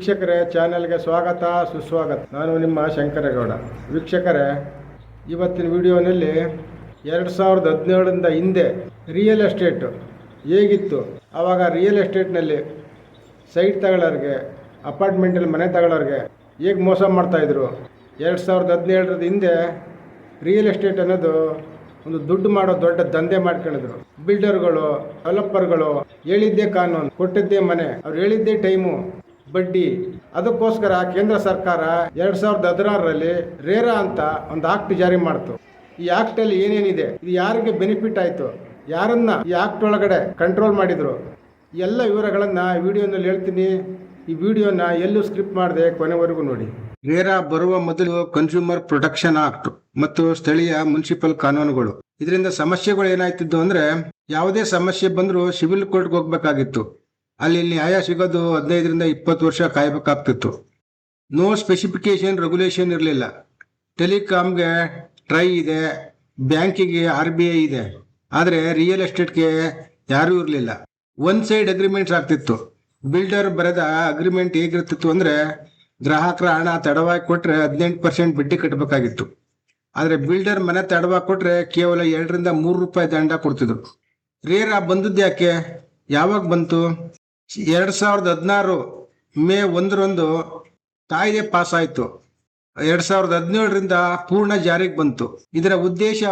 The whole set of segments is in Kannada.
ವೀಕ್ಷಕರೇ, ಚಾನೆಲ್ಗೆ ಸ್ವಾಗತ ಸುಸ್ವಾಗತ. ನಾನು ನಿಮ್ಮ ಶಂಕರೇಗೌಡ. ವೀಕ್ಷಕರೇ, ಇವತ್ತಿನ ವಿಡಿಯೋನಲ್ಲಿ 2017ರಿಂದ ಹಿಂದೆ ರಿಯಲ್ ಎಸ್ಟೇಟು ಹೇಗಿತ್ತು, ಆವಾಗ ರಿಯಲ್ ಎಸ್ಟೇಟ್ನಲ್ಲಿ ಸೈಟ್ ತಗೊಳ್ಳೋರಿಗೆ, ಅಪಾರ್ಟ್ಮೆಂಟಲ್ಲಿ ಮನೆ ತಗೊಳ್ಳೋರಿಗೆ ಹೇಗೆ ಮೋಸ ಮಾಡ್ತಾಯಿದ್ರು. 2017ರ ಹಿಂದೆ ರಿಯಲ್ ಎಸ್ಟೇಟ್ ಅನ್ನೋದು ಒಂದು ದುಡ್ಡು ಮಾಡೋ ದೊಡ್ಡ ದಂಧೆ ಮಾಡ್ಕೊಂಡಿದ್ರು. ಬಿಲ್ಡರ್ಗಳು, ಡೆವಲಪರ್ಗಳು ಹೇಳಿದ್ದೇ ಕಾನೂನು, ಕೊಟ್ಟಿದ್ದೇ ಮನೆ, ಅವ್ರು ಹೇಳಿದ್ದೇ ಟೈಮು, ಬಡ್ಡಿ. ಅದಕ್ಕೋಸ್ಕರ ಕೇಂದ್ರ ಸರ್ಕಾರ 2016ರಲ್ಲಿ ರೇರಾ ಅಂತ ಒಂದು ಆಕ್ಟ್ ಜಾರಿ ಮಾಡ್ತು. ಈ ಆಕ್ಟಲ್ಲಿ ಏನೇನಿದೆ, ಇದು ಯಾರಿಗೆ ಬೆನಿಫಿಟ್ ಆಯಿತು, ಯಾರನ್ನ ಈ ಆಕ್ಟ್ ಒಳಗಡೆ ಕಂಟ್ರೋಲ್ ಮಾಡಿದ್ರು, ಎಲ್ಲ ವಿವರಗಳನ್ನು ವಿಡಿಯೋನಲ್ಲಿ ಹೇಳ್ತೀನಿ. ಈ ವಿಡಿಯೋನ ಎಲ್ಲೂ ಸ್ಕ್ರಿಪ್ಟ್ ಮಾಡದೆ ಕೊನೆವರೆಗೂ ನೋಡಿ. ರೇರಾ ಬರುವ ಮೊದಲು ಕನ್ಸ್ಯೂಮರ್ ಪ್ರೊಟೆಕ್ಷನ್ ಆಕ್ಟ್ ಮತ್ತು ಸ್ಥಳೀಯ ಮುನ್ಸಿಪಲ್ ಕಾನೂನುಗಳು. ಇದರಿಂದ ಸಮಸ್ಯೆಗಳು ಏನಾಯ್ತಿದ್ದು ಅಂದ್ರೆ, ಯಾವುದೇ ಸಮಸ್ಯೆ ಬಂದರೂ ಸಿವಿಲ್ ಕೋರ್ಟ್ಗೆ ಹೋಗ್ಬೇಕಾಗಿತ್ತು. ಅಲ್ಲಿ ನ್ಯಾಯ ಸಿಗೋದು 15ರಿಂದ 20 ವರ್ಷ ಕಾಯಬೇಕಾಗ್ತಿತ್ತು. ನೋ ಸ್ಪೆಸಿಫಿಕೇಶನ್ ರೆಗ್ಯುಲೇಷನ್ ಇರಲಿಲ್ಲ. ಟೆಲಿಕಾಮ್ಗೆ ಟ್ರೈ ಇದೆ, ಬ್ಯಾಂಕಿಗೆ RBI ಇದೆ, ಆದರೆ ರಿಯಲ್ ಎಸ್ಟೇಟ್ಗೆ ಯಾರೂ ಇರಲಿಲ್ಲ. ಒನ್ ಸೈಡ್ ಅಗ್ರಿಮೆಂಟ್ಸ್ ಆಗ್ತಿತ್ತು. ಬಿಲ್ಡರ್ ಬರೆದ ಅಗ್ರಿಮೆಂಟ್ ಹೇಗಿರ್ತಿತ್ತು ಅಂದರೆ, ಗ್ರಾಹಕರ ಹಣ ತಡವಾಗಿ ಕೊಟ್ಟರೆ 18% ಬಡ್ಡಿ ಕಟ್ಟಬೇಕಾಗಿತ್ತು. ಆದರೆ ಬಿಲ್ಡರ್ ಮನೆ ತಡವಾಗಿ ಕೊಟ್ಟರೆ ಕೇವಲ 2ರಿಂದ 3 ರೂಪಾಯಿ ದಂಡ ಕೊಡ್ತಿದ್ರು. ರೇರಾ ಬಂದದ್ದು ಯಾಕೆ, ಯಾವಾಗ ಬಂತು? 2016 ಮೇ 1ರಂದು ಕಾಯ್ದೆ ಪಾಸ್ ಆಯಿತು. 2017ರಿಂದ ಪೂರ್ಣ ಜಾರಿಗೆ ಬಂತು. ಇದರ ಉದ್ದೇಶ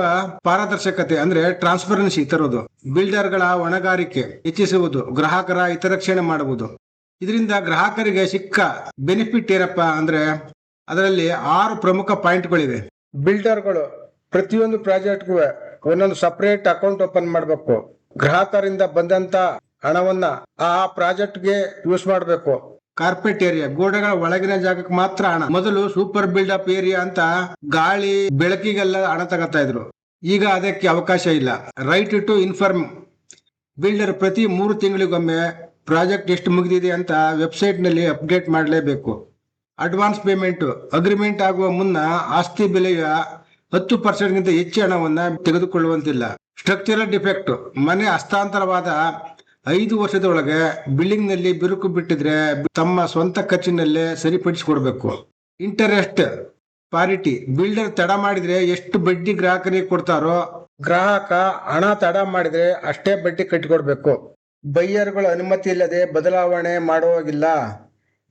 ಪಾರದರ್ಶಕತೆ ಅಂದ್ರೆ ಟ್ರಾನ್ಸ್ಪರೆನ್ಸಿ ತರೋದು, ಬಿಲ್ಡರ್ಗಳ ಹೊಣೆಗಾರಿಕೆ ಹೆಚ್ಚಿಸುವುದು, ಗ್ರಾಹಕರ ಹಿತರಕ್ಷಣೆ ಮಾಡುವುದು. ಇದರಿಂದ ಗ್ರಾಹಕರಿಗೆ ಸಿಕ್ಕ ಬೆನಿಫಿಟ್ ಏನಪ್ಪಾ ಅಂದ್ರೆ, ಅದರಲ್ಲಿ 6 ಪ್ರಮುಖ ಪಾಯಿಂಟ್ಗಳಿವೆ. ಬಿಲ್ಡರ್ಗಳು ಪ್ರತಿಯೊಂದು ಪ್ರಾಜೆಕ್ಟ್ಗೂ ಒಂದೊಂದು ಸಪರೇಟ್ ಅಕೌಂಟ್ ಓಪನ್ ಮಾಡಬೇಕು. ಗ್ರಾಹಕರಿಂದ ಬಂದಂತ ಹಣವನ್ನ ಆ ಪ್ರಾಜೆಕ್ಟ್ಗೆ ಯೂಸ್ ಮಾಡಬೇಕು. ಕಾರ್ಪೆಟ್ ಏರಿಯಾ, ಗೋಡೆಗಳ ಒಳಗಿನ ಜಾಗಕ್ಕೆ ಮಾತ್ರ ಹಣ. ಮೊದಲು ಸೂಪರ್ ಬಿಲ್ಡಪ್ ಏರಿಯಾ ಅಂತ ಗಾಳಿ ಬೆಳಕಿಗೆಲ್ಲ ಹಣ ತಗೋತಾ ಇದ್ರು. ಈಗ ಅದಕ್ಕೆ ಅವಕಾಶ ಇಲ್ಲ. ರೈಟ್ ಟು ಇನ್ಫಾರ್ಮ್, ಬಿಲ್ಡರ್ ಪ್ರತಿ 3 ತಿಂಗಳಿಗೊಮ್ಮೆ ಪ್ರಾಜೆಕ್ಟ್ ಎಷ್ಟು ಮುಗಿದಿದೆ ಅಂತ ವೆಬ್ಸೈಟ್ ನಲ್ಲಿ ಅಪ್ಡೇಟ್ ಮಾಡಲೇಬೇಕು. ಅಡ್ವಾನ್ಸ್ ಪೇಮೆಂಟ್, ಅಗ್ರಿಮೆಂಟ್ ಆಗುವ ಮುನ್ನ ಆಸ್ತಿ ಬೆಲೆಯ 10%ಗಿಂತ ಹೆಚ್ಚು ಹಣವನ್ನ ತೆಗೆದುಕೊಳ್ಳುವಂತಿಲ್ಲ. ಸ್ಟ್ರಕ್ಚರಲ್ ಡಿಫೆಕ್ಟ್, ಮನೆ ಹಸ್ತಾಂತರವಾದ 5 ವರ್ಷದೊಳಗೆ ಬಿಲ್ಡಿಂಗ್ ನಲ್ಲಿ ಬಿರುಕು ಬಿಟ್ಟಿದ್ರೆ ತಮ್ಮ ಸ್ವಂತ ಖರ್ಚಿನಲ್ಲೇ ಸರಿಪಡಿಸಿಕೊಡ್ಬೇಕು. ಇಂಟರೆಸ್ಟ್ ಪಾರಿಟಿ, ಬಿಲ್ಡರ್ ತಡ ಮಾಡಿದ್ರೆ ಎಷ್ಟು ಬಡ್ಡಿ ಗ್ರಾಹಕರಿಗೆ ಕೊಡ್ತಾರೋ, ಗ್ರಾಹಕ ಹಣ ತಡ ಮಾಡಿದ್ರೆ ಅಷ್ಟೇ ಬಡ್ಡಿ ಕಟ್ಟಿಕೊಡ್ಬೇಕು. ಬೈಯರ್ಗಳ ಅನುಮತಿ ಇಲ್ಲದೆ ಬದಲಾವಣೆ ಮಾಡುವಾಗಿಲ್ಲ.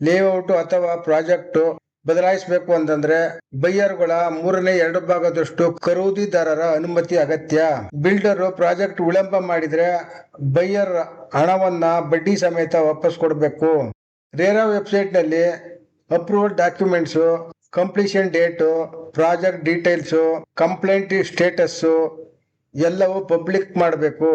ಲೇಔಟ್ ಅಥವಾ ಪ್ರಾಜೆಕ್ಟ್ ಬದಲಾಯಿಸಬೇಕು ಅಂತಂದ್ರೆ ಬೈಯರ್ಗಳ 3/2 ಭಾಗದಷ್ಟು ಖರೀದಿದಾರರ ಅನುಮತಿ ಅಗತ್ಯ. ಬಿಲ್ಡರ್ ಪ್ರಾಜೆಕ್ಟ್ ವಿಳಂಬ ಮಾಡಿದ್ರೆ ಬೈಯರ್ ಹಣವನ್ನ ಬಡ್ಡಿ ಸಮೇತ ವಾಪಸ್ ಕೊಡಬೇಕು. ರೇರಾ ವೆಬ್ಸೈಟ್ ನಲ್ಲಿ approval documents, completion date, project details, complaint status ಎಲ್ಲವೂ ಪಬ್ಲಿಕ್ ಮಾಡಬೇಕು.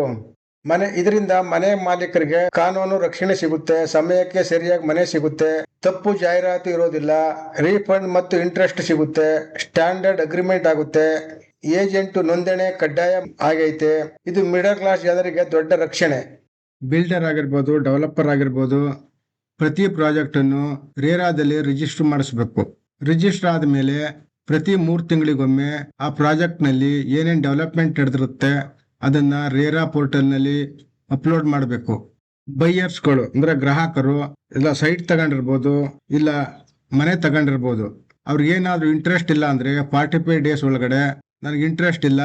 ಇದರಿಂದ ಮನೆ ಮಾಲೀಕರಿಗೆ ಕಾನೂನು ರಕ್ಷಣೆ ಸಿಗುತ್ತೆ, ಸಮಯಕ್ಕೆ ಸರಿಯಾಗಿ ಮನೆ ಸಿಗುತ್ತೆ, ತಪ್ಪು ಜಾಹೀರಾತು ಇರೋದಿಲ್ಲ, ರೀಫಂಡ್ ಮತ್ತು ಇಂಟ್ರೆಸ್ಟ್ ಸಿಗುತ್ತೆ, ಸ್ಟ್ಯಾಂಡರ್ಡ್ ಅಗ್ರಿಮೆಂಟ್ ಆಗುತ್ತೆ, ಏಜೆಂಟ್ ನೋಂದಣಿ ಕಡ್ಡಾಯ ಆಗೈತೆ. ಇದು ಮಿಡಲ್ ಕ್ಲಾಸ್ ಜನರಿಗೆ ದೊಡ್ಡ ರಕ್ಷಣೆ. ಬಿಲ್ಡರ್ ಆಗಿರ್ಬೋದು, ಡೆವಲಪರ್ ಆಗಿರ್ಬೋದು, ಪ್ರತಿ ಪ್ರಾಜೆಕ್ಟ್ ಅನ್ನು ರೇರಾದಲ್ಲಿ ರಿಜಿಸ್ಟರ್ ಮಾಡಿಸ್ಬೇಕು. ರಿಜಿಸ್ಟರ್ ಆದ್ಮೇಲೆ ಪ್ರತಿ 3 ತಿಂಗಳಿಗೊಮ್ಮೆ ಆ ಪ್ರಾಜೆಕ್ಟ್ ನಲ್ಲಿ ಏನೇನ್ ಡೆವಲಪ್ಮೆಂಟ್ ನಡೆದಿರುತ್ತೆ ಅದನ್ನ ರೇರಾ ಪೋರ್ಟಲ್ ನಲ್ಲಿ ಅಪ್ಲೋಡ್ ಮಾಡಬೇಕು. ಬೈಯರ್ಸ್ಗಳು ಅಂದ್ರೆ ಗ್ರಾಹಕರು ಇಲ್ಲ ಸೈಟ್ ತಗೊಂಡಿರ್ಬೋದು, ಇಲ್ಲ ಮನೆ ತಗೊಂಡಿರ್ಬೋದು, ಅವ್ರಿಗೆ ಏನಾದ್ರು ಇಂಟ್ರೆಸ್ಟ್ ಇಲ್ಲ ಅಂದ್ರೆ 45 ಡೇಸ್ ಒಳಗಡೆ ನನಗೆ ಇಂಟ್ರೆಸ್ಟ್ ಇಲ್ಲ,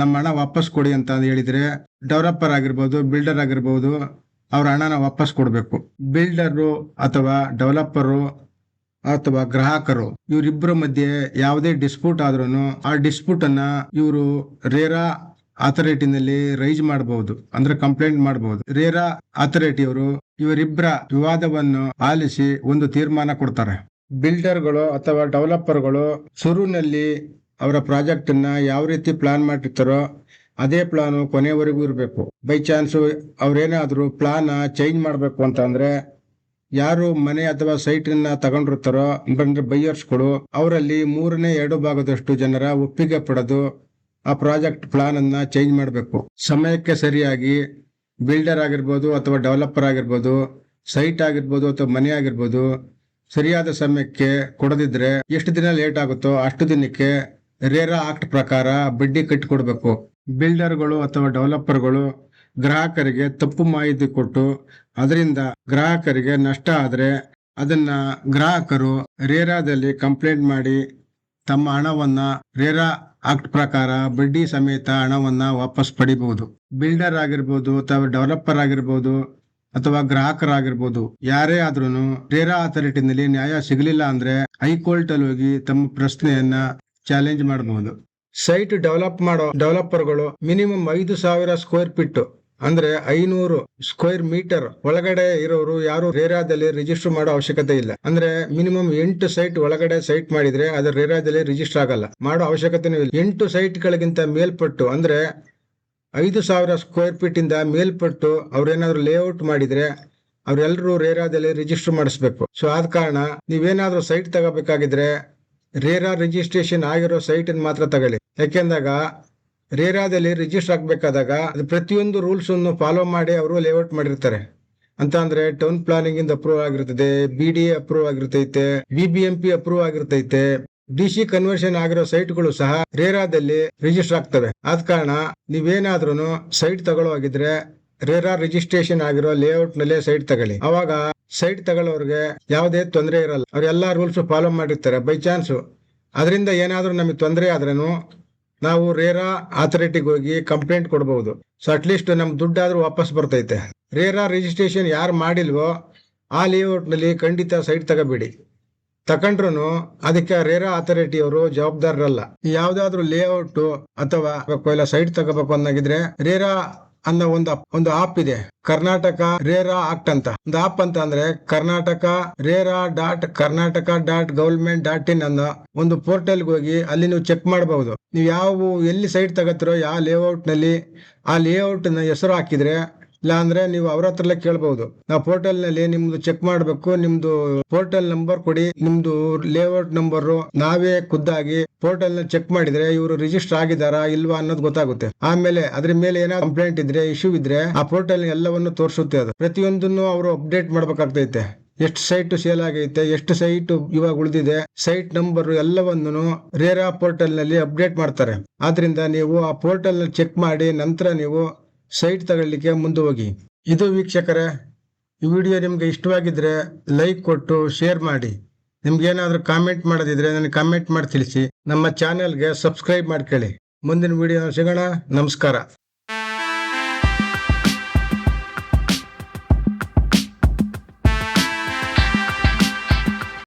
ನಮ್ಮ ಹಣ ವಾಪಸ್ ಕೊಡಿ ಅಂತ ಹೇಳಿದ್ರೆ ಡೆವಲಪರ್ ಆಗಿರ್ಬೋದು, ಬಿಲ್ಡರ್ ಆಗಿರ್ಬೋದು, ಅವ್ರ ಹಣನ ವಾಪಸ್ ಕೊಡ್ಬೇಕು. ಬಿಲ್ಡರು ಅಥವಾ ಡೆವಲಪರು ಅಥವಾ ಗ್ರಾಹಕರು ಇವರಿಬ್ಬರ ಮಧ್ಯೆ ಯಾವುದೇ ಡಿಸ್ಪ್ಯೂಟ್ ಆದ್ರೂ ಆ ಡಿಸ್ಪ್ಯೂಟ್ ಅನ್ನ ಇವರು ರೇರಾ ಅಥಾರಿಟಿನಲ್ಲಿ ರೈಸ್ ಮಾಡಬಹುದು, ಅಂದ್ರೆ ಕಂಪ್ಲೇಂಟ್ ಮಾಡಬಹುದು. ರೇರಾ ಅಥಾರಿಟಿಯವರು ಇವರಿಬ್ಬರ ವಿವಾದವನ್ನು ಆಲಿಸಿ ಒಂದು ತೀರ್ಮಾನ ಕೊಡ್ತಾರೆ. ಬಿಲ್ಡರ್ಗಳು ಅಥವಾ ಡೆವಲಪರ್ಗಳು ಶುರುವಿನಲ್ಲಿ ಅವರ ಪ್ರಾಜೆಕ್ಟ್ ಅನ್ನ ಯಾವ ರೀತಿ ಪ್ಲಾನ್ ಮಾಡಿರ್ತಾರೋ ಅದೇ ಪ್ಲಾನ್ ಕೊನೆವರೆಗೂ ಇರಬೇಕು. ಬೈ ಚಾನ್ಸ್ ಅವ್ರೇನಾದ್ರೂ ಪ್ಲಾನ್ ಚೇಂಜ್ ಮಾಡಬೇಕು ಅಂತ ಅಂದ್ರೆ, ಯಾರು ಮನೆ ಅಥವಾ ಸೈಟ್ ಅನ್ನ ತಗೊಂಡಿರ್ತಾರೋ ಅಂದ್ರೆ ಬೈಯರ್ಸ್ಗಳು, ಅವರಲ್ಲಿ 3/2 ಭಾಗದಷ್ಟು ಜನರ ಒಪ್ಪಿಗೆ ಪಡೆದು ಆ ಪ್ರಾಜೆಕ್ಟ್ ಪ್ಲಾನ್ ಅನ್ನ ಚೇಂಜ್ ಮಾಡಬೇಕು. ಸಮಯಕ್ಕೆ ಸರಿಯಾಗಿ ಬಿಲ್ಡರ್ ಆಗಿರ್ಬೋದು ಅಥವಾ ಡೆವಲಪರ್ ಆಗಿರ್ಬೋದು, ಸೈಟ್ ಆಗಿರ್ಬೋದು ಅಥವಾ ಮನೆ ಆಗಿರ್ಬೋದು, ಸರಿಯಾದ ಸಮಯಕ್ಕೆ ಕೊಡದಿದ್ರೆ ಎಷ್ಟು ದಿನ ಲೇಟ್ ಆಗುತ್ತೋ ಅಷ್ಟು ದಿನಕ್ಕೆ ರೇರಾ ಆಕ್ಟ್ ಪ್ರಕಾರ ಬಡ್ಡಿ ಕಟ್ಟಿಕೊಡ್ಬೇಕು. ಬಿಲ್ಡರ್ಗಳು ಅಥವಾ ಡೆವಲಪರ್ಗಳು ಗ್ರಾಹಕರಿಗೆ ತಪ್ಪು ಮಾಹಿತಿ ಕೊಟ್ಟು ಅದರಿಂದ ಗ್ರಾಹಕರಿಗೆ ನಷ್ಟ ಆದ್ರೆ ಅದನ್ನ ಗ್ರಾಹಕರು ರೇರಾದಲ್ಲಿ ಕಂಪ್ಲೇಂಟ್ ಮಾಡಿ ತಮ್ಮ ಹಣವನ್ನ ರೇರಾ ಆಕ್ಟ್ ಪ್ರಕಾರ ಬಡ್ಡಿ ಸಮೇತ ಹಣವನ್ನ ವಾಪಸ್ ಪಡಿಬಹುದು. ಬಿಲ್ಡರ್ ಆಗಿರ್ಬೋದು ಅಥವಾ ಡೆವಲಪರ್ ಆಗಿರ್ಬೋದು ಅಥವಾ ಗ್ರಾಹಕರಾಗಿರ್ಬೋದು, ಯಾರೇ ಆದ್ರೂ ರೇರಾ ಅಥಾರಿಟಿನಲ್ಲಿ ನ್ಯಾಯ ಸಿಗಲಿಲ್ಲ ಅಂದ್ರೆ ಹೈಕೋರ್ಟ್ ಅಲ್ಲಿ ಹೋಗಿ ತಮ್ಮ ಪ್ರಶ್ನೆಯನ್ನ ಚಾಲೆಂಜ್ ಮಾಡಬಹುದು. ಸೈಟ್ ಡೆವಲಪ್ ಮಾಡೋ ಡೆವಲಪರ್ಗಳು ಮಿನಿಮಮ್ 5,000 ಸ್ಕ್ವೇರ್ ಫೀಟ್ ಅಂದ್ರೆ 500 ಸ್ಕ್ವೇರ್ ಮೀಟರ್ ಒಳಗಡೆ ಇರೋರು ಯಾರು ರೇರಾದಲ್ಲಿ ರಿಜಿಸ್ಟರ್ ಮಾಡೋ ಅವಶ್ಯಕತೆ ಇಲ್ಲ. ಅಂದ್ರೆ ಮಿನಿಮಮ್ 8 ಸೈಟ್ ಒಳಗಡೆ ಸೈಟ್ ಮಾಡಿದ್ರೆ ಅದು ರೇರಾದಲ್ಲಿ ರಿಜಿಸ್ಟರ್ ಆಗಲ್ಲ, ಮಾಡೋ ಅವಶ್ಯಕತೆನೂ ಇಲ್ಲ. 8 ಸೈಟ್ ಗಳಿಗಿಂತ ಮೇಲ್ಪಟ್ಟು ಅಂದ್ರೆ 5,000 ಸ್ಕ್ವೇರ್ ಫೀಟ್ ಇಂದ ಮೇಲ್ಪಟ್ಟು ಅವ್ರೇನಾದ್ರು ಲೇಔಟ್ ಮಾಡಿದ್ರೆ ಅವ್ರೆಲ್ಲರೂ ರೇರಾದಲ್ಲಿ ರಿಜಿಸ್ಟರ್ ಮಾಡಿಸ್ಬೇಕು. ಸೊ ಆದ ಕಾರಣ ನೀವೇನಾದ್ರೂ ಸೈಟ್ ತಗೋಬೇಕಾಗಿದ್ರೆ ರೇರಾ ರಿಜಿಸ್ಟ್ರೇಷನ್ ಆಗಿರೋ ಸೈಟ್ ಮಾತ್ರ ತಗೊಳ್ಳಿ. ಯಾಕೆಂದಾಗ ರೇರಾದಲ್ಲಿ ರಿಜಿಸ್ಟರ್ ಆಗ್ಬೇಕಾದಾಗ ಅದು ಪ್ರತಿಯೊಂದು ರೂಲ್ಸ್ ಅನ್ನು ಫಾಲೋ ಮಾಡಿ ಅವರು ಲೇಔಟ್ ಮಾಡಿರ್ತಾರೆ. ಅಂತ ಅಂದ್ರೆ ಟೌನ್ ಪ್ಲಾನಿಂಗ್ ಇಂದ ಅಪ್ರೂವ್ ಆಗಿರ್ತದೆ, BDA ಅಪ್ರೂವ್ ಆಗಿರ್ತೈತೆ, BBMP ಅಪ್ರೂವ್ ಆಗಿರ್ತೈತೆ, DC ಕನ್ವರ್ಷನ್ ಆಗಿರೋ ಸೈಟ್ಗಳು ಸಹ ರೇರಾದಲ್ಲಿ ರಿಜಿಸ್ಟರ್ ಆಗ್ತವೆ. ಆದ ಕಾರಣ ನೀವೇನಾದ್ರೂ ಸೈಟ್ ತಗೊಳ್ಳೋಗಿದ್ರೆ ರೇರಾ ರಿಜಿಸ್ಟ್ರೇಷನ್ ಆಗಿರೋ ಲೇಔಟ್ ನಲ್ಲೇ ಸೈಟ್ ತಗೊಳ್ಳಿ. ಅವಾಗ ಸೈಟ್ ತಗೊಳ್ಳೋರ್ಗೆ ಯಾವುದೇ ತೊಂದರೆ ಇರಲ್ಲ, ಅವ್ರೆಲ್ಲಾ ರೂಲ್ಸ್ ಫಾಲೋ ಮಾಡಿರ್ತಾರೆ. ಬೈ ಚಾನ್ಸ್ ಅದರಿಂದ ಏನಾದ್ರೂ ನಮಗೆ ತೊಂದರೆ ಆದ್ರೂ ನಾವು ರೇರಾ ಅಥಾರಿಟಿಗೆ ಹೋಗಿ ಕಂಪ್ಲೇಂಟ್ ಕೊಡಬಹುದು. ಸೊ ಅಟ್ಲೀಸ್ಟ್ ನಮ್ ದುಡ್ಡಾದ್ರೂ ವಾಪಸ್ ಬರ್ತೈತೆ. ರೇರಾ ರಿಜಿಸ್ಟ್ರೇಷನ್ ಯಾರು ಮಾಡಿಲ್ವೋ ಆ ಲೇಔಟ್ ನಲ್ಲಿ ಖಂಡಿತ ಸೈಟ್ ತಗೋಬೇಡಿ. ತಕೊಂಡ್ರು ಅದಕ್ಕೆ ರೇರಾ ಅಥಾರಿಟಿ ಅವರು ಜವಾಬ್ದಾರರಲ್ಲ. ಯಾವ್ದಾದ್ರು ಲೇಔಟ್ ಅಥವಾ ಸೈಟ್ ತಗೋಬೇಕು ಅನ್ನೋಗಿದ್ರೆ ರೇರಾ ಅನ್ನೋ ಒಂದು ಆಪ್ ಇದೆ, ಕರ್ನಾಟಕ ರೇರಾ ಆಕ್ಟ್ ಅಂತ ಒಂದು ಆಪ್. ಅಂತ ಅಂದ್ರೆ karnataka.ರೇರಾ.ಕರ್ನಾಟಕ.ಗವರ್ಮೆಂಟ್.in ಅನ್ನೋ ಒಂದು ಪೋರ್ಟಲ್ಗೆ ಹೋಗಿ ಅಲ್ಲಿ ನೀವು ಚೆಕ್ ಮಾಡಬಹುದು. ನೀವು ಎಲ್ಲಿ ಸೈಟ್ ತಗೋತಿರೋ ಯಾವ ಲೇಔಟ್ ನಲ್ಲಿ ಆ ಲೇಔಟ್ ನ ಹೆಸರು ಹಾಕಿದ್ರೆ, ಇಲ್ಲ ಅಂದ್ರೆ ನೀವು ಅವ್ರ ಹತ್ರಲ್ಲೇ ಕೇಳಬಹುದು. ನಾವು ಪೋರ್ಟಲ್ ನಲ್ಲಿ ನಿಮ್ದು ಚೆಕ್ ಮಾಡ್ಬೇಕು, ನಿಮ್ದು ಪೋರ್ಟಲ್ ನಂಬರ್ ಕೊಡಿ, ನಿಮ್ದು ಲೇಔಟ್ ನಂಬರ್. ನಾವೇ ಖುದ್ದಾಗಿ ಪೋರ್ಟಲ್ ನ ಚೆಕ್ ಮಾಡಿದ್ರೆ ಇವರು ರಿಜಿಸ್ಟರ್ ಆಗಿದಾರಾ ಇಲ್ವಾ ಅನ್ನೋದು ಗೊತ್ತಾಗುತ್ತೆ. ಆಮೇಲೆ ಅದ್ರ ಮೇಲೆ ಏನಾದ್ರು ಕಂಪ್ಲೇಂಟ್ ಇದ್ರೆ, ಇಶ್ಯೂ ಇದ್ರೆ ಆ ಪೋರ್ಟಲ್ ಎಲ್ಲವನ್ನು ತೋರಿಸುತ್ತೆ. ಅದು ಪ್ರತಿಯೊಂದನ್ನು ಅವರು ಅಪ್ಡೇಟ್ ಮಾಡ್ಬೇಕಾಗ್ತೈತೆ. ಎಷ್ಟು ಸೈಟ್ ಸೇಲ್ ಆಗೈತೆ, ಎಷ್ಟು ಸೈಟ್ ಇವಾಗ ಉಳಿದಿದೆ, ಸೈಟ್ ನಂಬರ್ ಎಲ್ಲವನ್ನು ರೇರಾ ಪೋರ್ಟಲ್ ನಲ್ಲಿ ಅಪ್ಡೇಟ್ ಮಾಡ್ತಾರೆ. ಆದ್ರಿಂದ ನೀವು ಆ ಪೋರ್ಟಲ್ ನಲ್ಲಿ ಚೆಕ್ ಮಾಡಿ ನಂತರ ನೀವು ಸೈಟ್ ತಗೊಳ್ಳಿಕ್ಕೆ ಮುಂದೆ ಹೋಗಿ. ಇದು ವೀಕ್ಷಕರೇ, ಈ ವಿಡಿಯೋ ನಿಮ್ಗೆ ಇಷ್ಟವಾಗಿದ್ರೆ ಲೈಕ್ ಕೊಟ್ಟು ಶೇರ್ ಮಾಡಿ. ನಿಮ್ಗೆ ಏನಾದ್ರೂ ಕಾಮೆಂಟ್ ಮಾಡೋದಿದ್ರೆ ನನಗೆ ಕಾಮೆಂಟ್ ಮಾಡಿ ತಿಳಿಸಿ. ನಮ್ಮ ಚಾನೆಲ್ಗೆ ಸಬ್ಸ್ಕ್ರೈಬ್ ಮಾಡ್ಕೊಳ್ಳಿ. ಮುಂದಿನ ವಿಡಿಯೋ ಸಿಗೋಣ. ನಮಸ್ಕಾರ.